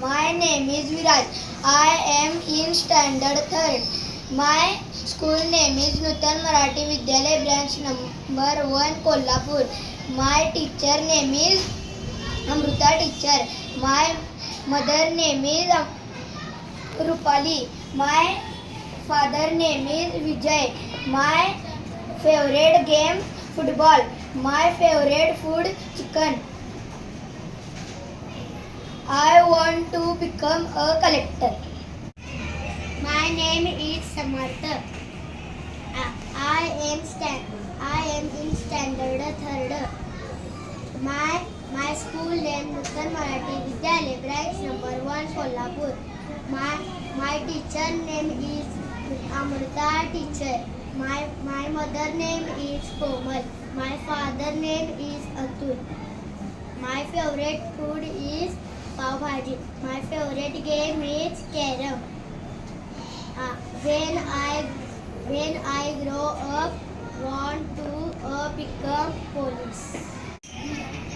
My name is Viraj. I am in standard 3rd. My school name is Nutan Marathi Vidyalaya branch number 1 Kolhapur. My teacher name is Amruta teacher. My mother name is Rupali. My father name is Vijay. My favorite game football. My favorite food chicken. I want to become a collector. My name is Samartha. I am in standard 3rd. My school name Nutan Marathi Vidyalaya branch number 1 Kolhapur. My teacher name is Amrita teacher. My mother name is Komal. My father name is Atul. My favorite food is pav bhaji. My favorite game is carom. When I grow up, want to become police.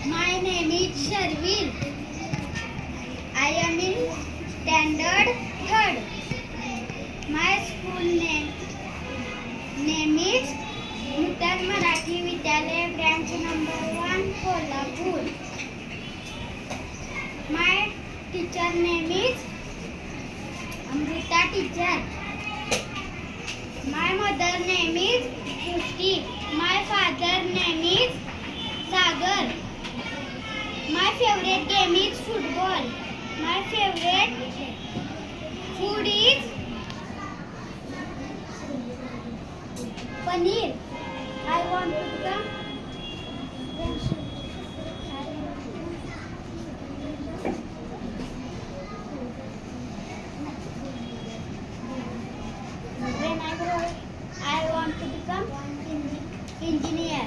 My name is Sharvin. I am in standard 3rd. My school name is Nutan Marathi Vidyalaya branch number 1 Kolhapur. My teacher name is Amrita teacher. My mother name is Srushti. My father name is Sagar. My favorite game is football. My favorite food is paneer. I want to become when I grow up, I want to become engineer.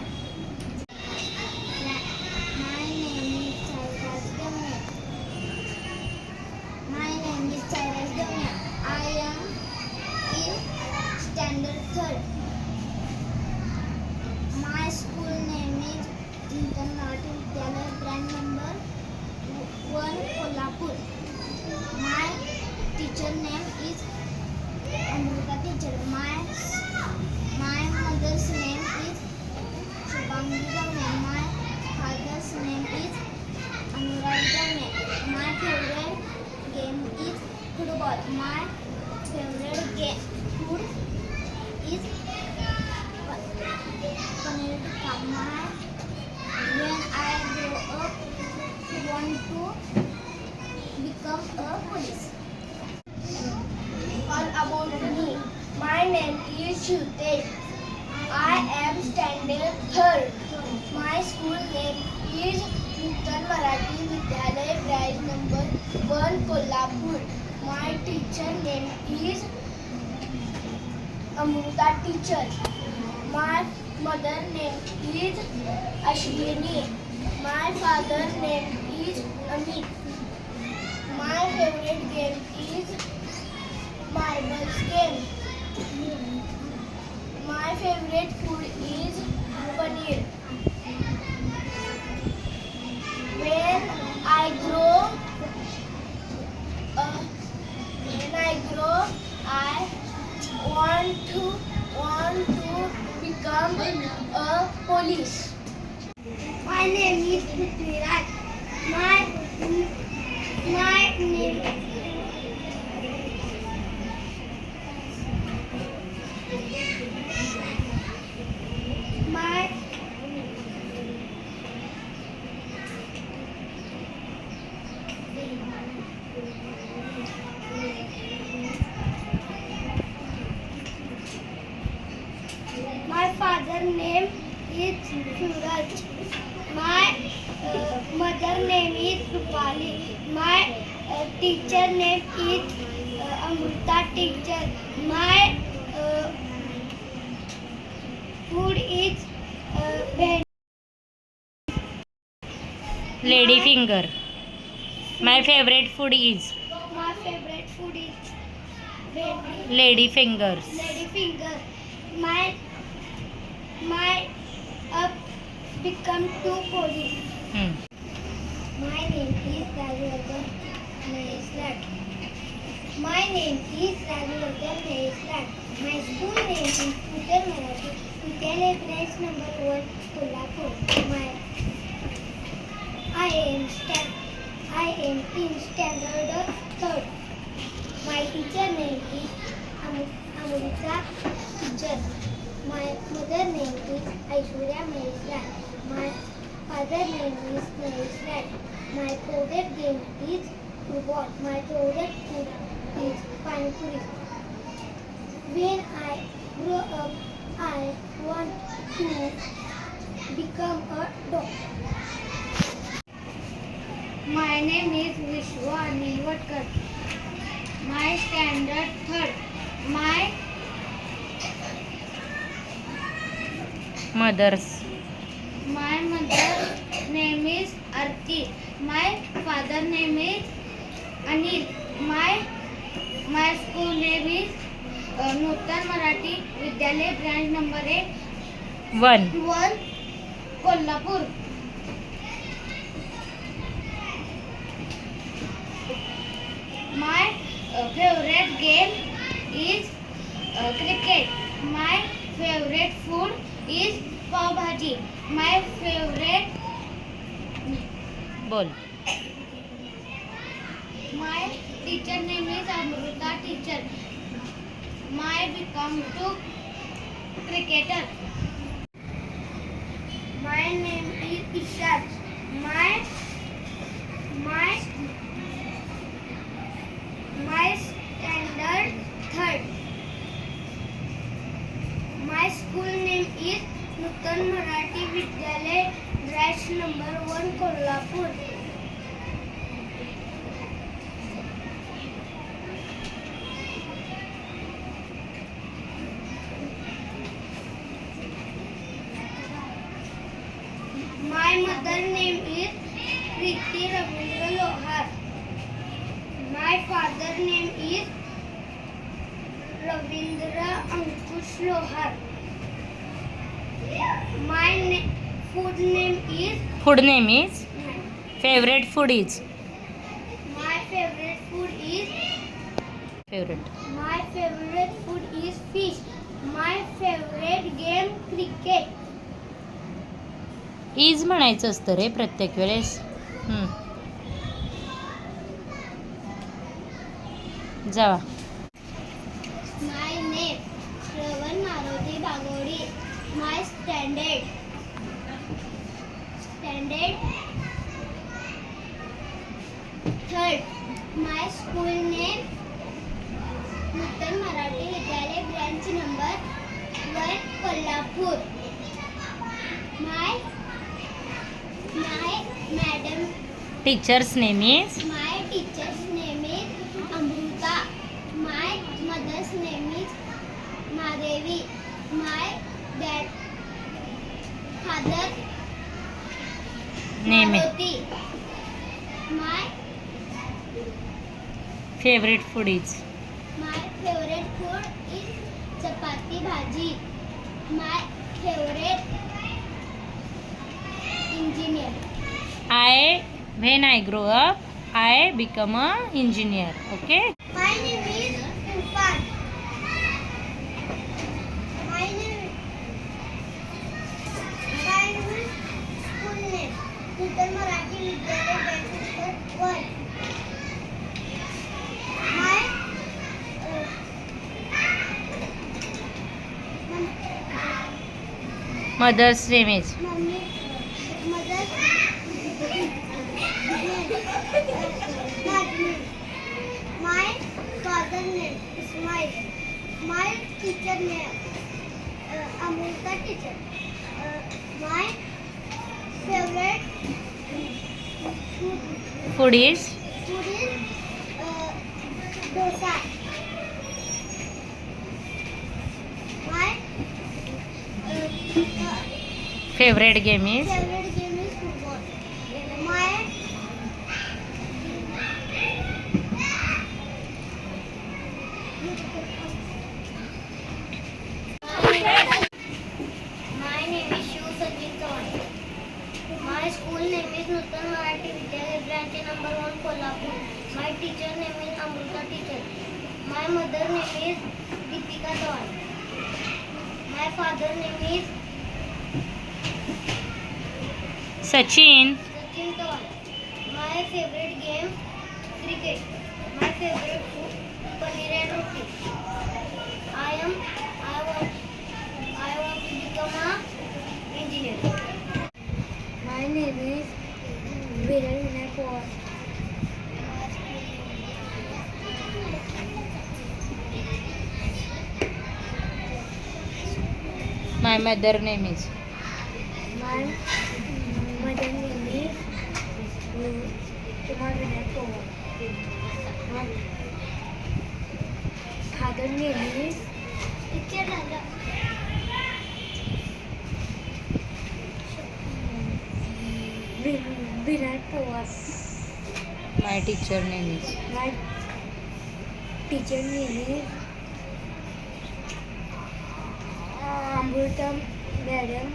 My name is Cyrus Damya. I am in standard 3rd. My school name is Nutan Marathi Vidyalaya branch number 1 Kolhapur. My teacher name is Amruta teacher. My mother's name is Shubhangi Damya. My father's name is Anurag Damya. My favorite game is football. My favorite food is paneer tikka. When I grow up, want to become a police. All about me. My name is Shute. I am standard 3rd. My school name is Nutan Marathi Vidyalaya branch number 1 Kolhapur. My teacher name is Amruta teacher. My mother name is Ashwini. My father name is Amit. My favorite game is marbles game. My favorite food is paneer. When I grow, I want to become a police. My name is Prithviraj. My name. My My father name is Suraj. My mother name is Rupali. My teacher name is Amrita teacher. My food is veg. Lady finger. My favorite food is My favorite food is veg. lady fingers. Lady finger. My up become two police. Hmm. My name is Rajwardhan. Maislat. My name is Rajavardan Maislat. My school name is Nuttan Marathi Vidyalaya branch number 1 Kolhapur. I am in standard 3rd. My teacher name is Amrita teacher. My mother name is Aishwarya Maislat. My father name is Maislat. My favorite game is football. My favorite food is pani puri. When I grow up, I want to become a doctor. My name is Vishwa Nilwatkar. My standard 3rd. My mothers. mother name is Arti. My father name is Anil. My school name is Nuttan Marathi Vidyalaya branch number 1. 1 Kolhapur. My favorite game is cricket. My favorite food is pav bhaji. My favorite बोल. my teacher name is Amrita teacher. My become to cricketer. My name is Ishad. My standard 3rd. My school name is Nuttan Marathi Vidyalaya branch number 1 Kolhapur. My mother name is Priti Ravindra Lohar. My father name is Ravindra Ankush Lohar. My food name is food name is. Favourite food is. my favorite food is favourite. my favorite food is fish. My favorite game cricket. Is म्हणायचं असतं रे प्रत्येक वेळेस. जावा. My name Shravan Maruti Bagodi. My standard 3rd. My school name Nuttan Marathi Vidyalaya branch number 1 Kolhapur. My madam. Teachers name is. My teacher's name is Amruta. My mother's name is Madevi. My father name Maruti. My favourite food is. favorite food is chapati bhaji. My favorite engineer. When I grow up, I become a engineer. Okay. My name is Irfan. My name is school name Nuttan Marathi Vidyalaya branch number 1. My mothers name is. mother's name. My father name Ismail. My teacher name Amrita teacher. My favorite food is. food is dosa. My favourite game is. favorite game is football. My My name is Shiv Sanjeev Chauhan. My My school name is Nutan Marathi Vidyalaya, branch number 1, Kolhapur. My teacher name is Amruta teacher. My mother name is Deepika Dhawan. My father name is Sachin. Sachin Dhawan. My favorite game cricket. My favorite food paneer and roti. I want to become a engineer. My name is Viral Vinay Pawar. My mother name is. My mother name is Kumar Vinay Pawar. My father name is Vinay Pawar. My teacher name is. My teacher name is Amruta Madam.